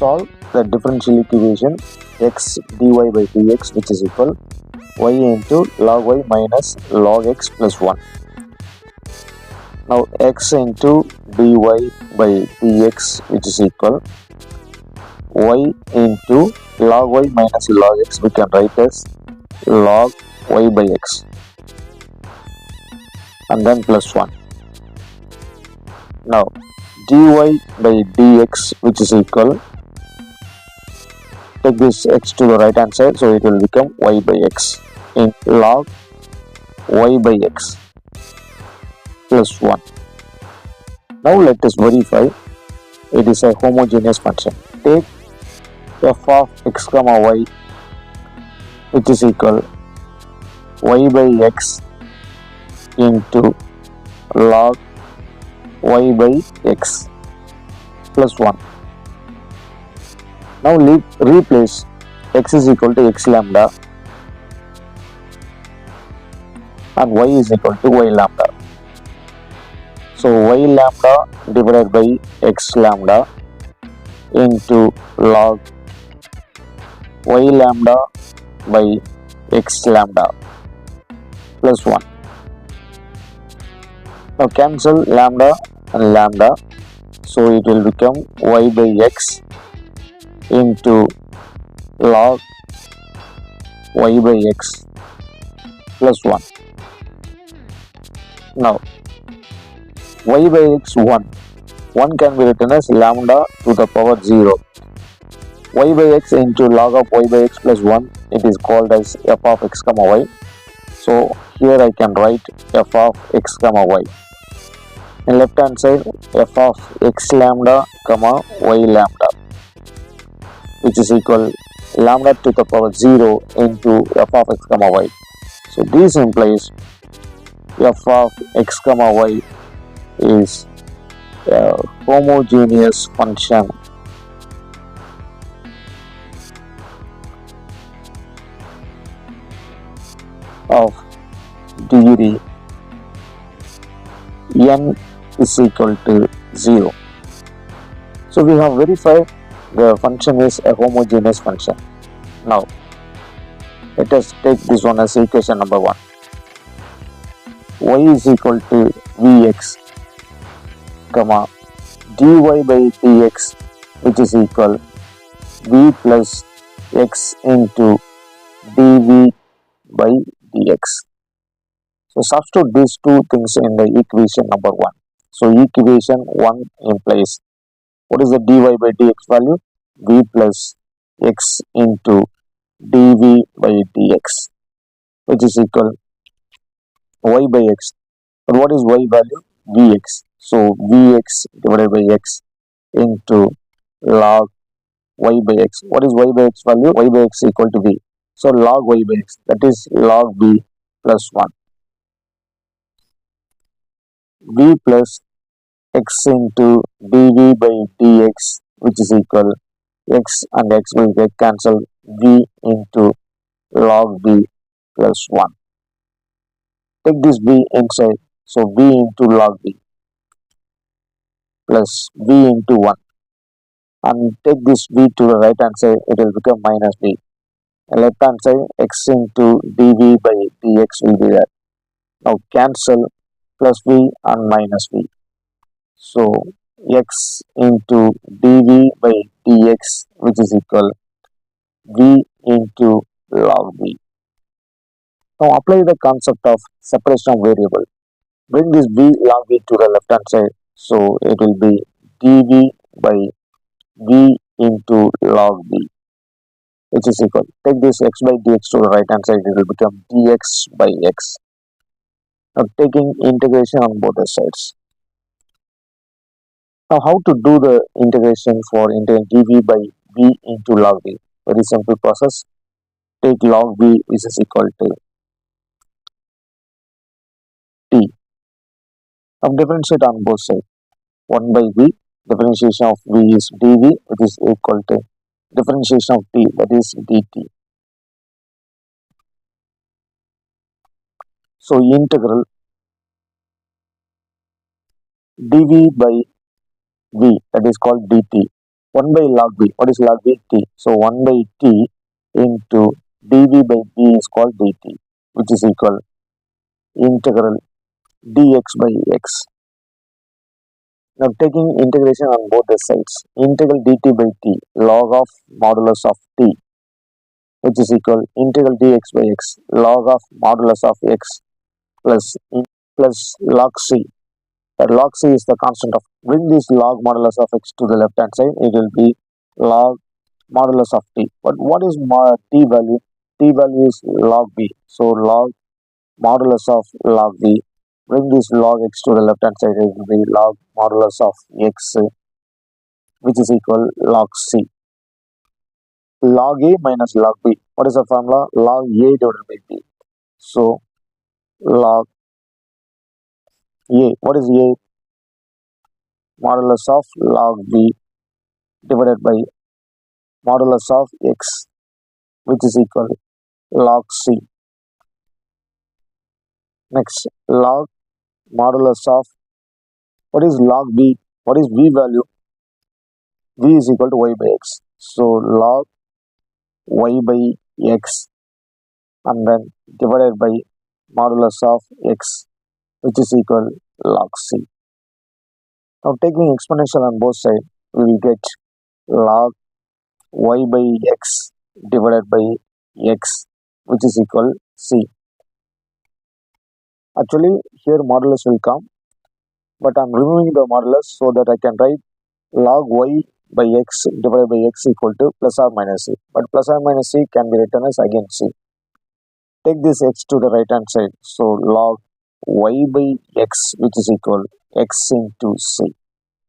solve the differential equation x dy by dx which is equal y into log y minus log x plus 1. Now x into dy by dx which is equal y into log y minus log x, we can write as log y by x and then plus 1. Now dy by dx which is equal, take this x to the right hand side, so it will become y by x in log y by x plus 1. Now let us verify it is a homogeneous function. Take f of x comma y which is equal y by x into log y by x plus 1. Now replace x is equal to x lambda and y is equal to y lambda. So y lambda divided by x lambda into log y lambda by x lambda plus 1. Now cancel lambda and lambda, so it will become y by x into log y by x plus 1. Now y by x 1 can be written as lambda to the power 0. Y by x into log of y by x plus 1, it is called as f of x comma y. So here I can write f of x comma y. In left hand side, f of x lambda comma y lambda which is equal lambda to the power 0 into f of x comma y. So this implies f of x comma y is a homogeneous function of degree n is equal to 0. So we have verified the function is a homogeneous function. Now let us take this one as equation number 1. Y is equal to Vx comma dy by dx which is equal v plus x into dv by dx. So substitute these two things in the equation number 1. So equation 1 implies, what is the dy by dx value? V plus x into dv by dx which is equal y by x. But what is y value? Vx. So Vx divided by x into log y by x. What is y by x value? Y by x equal to v. So log y by x, that is log v plus 1. V plus x into dv by dx which is equal, x and x will get cancelled, v into log v plus 1. Take this v inside, so v into log v plus v into 1, and take this v to the right hand side, it will become minus v. And left hand side, x into dv by dx will be there. Now cancel plus v and minus v. So x into dv by dx which is equal v into log v. Now apply the concept of separation of variable. Bring this v log v to the left hand side, so it will be dv by v into log v which is equal, take this x by dx to the right hand side, it will become dx by x. Now taking integration on both the sides. Now how to do the integration for dv by v into log v? Very simple process. Take log v which is equal to t. Now differentiate on both sides. 1 by v, differentiation of v is dv which is equal to differentiation of t, that is dt. So integral dv by v, that is called dt, 1 by log b. What is log b? T. So 1 by t into dv by b is called dt, which is equal integral dx by x. Now taking integration on both the sides, integral dt by t log of modulus of t, which is equal integral dx by x log of modulus of x plus log c. The log c is the constant of, bring this log modulus of x to the left hand side, it will be log modulus of t. But what is t value? T value is log b. So log modulus of log b. Bring this log x to the left hand side, it will be log modulus of x, which is equal log c. Log a minus log b. What is the formula? Log a divided by b. So log a. What is a? Modulus of log b divided by modulus of x, which is equal log c. Next, log modulus of, what is log b? What is b value? V is equal to y by x. So log y by x and then divided by modulus of x, which is equal log c. Now taking exponential on both sides, we will get log y by x divided by x, which is equal c. Actually, here modulus will come, but I am removing the modulus so that I can write log y by x divided by x equal to plus or minus c. But plus or minus c can be written as again c. Take this x to the right hand side. So log y by x, which is equal x into c.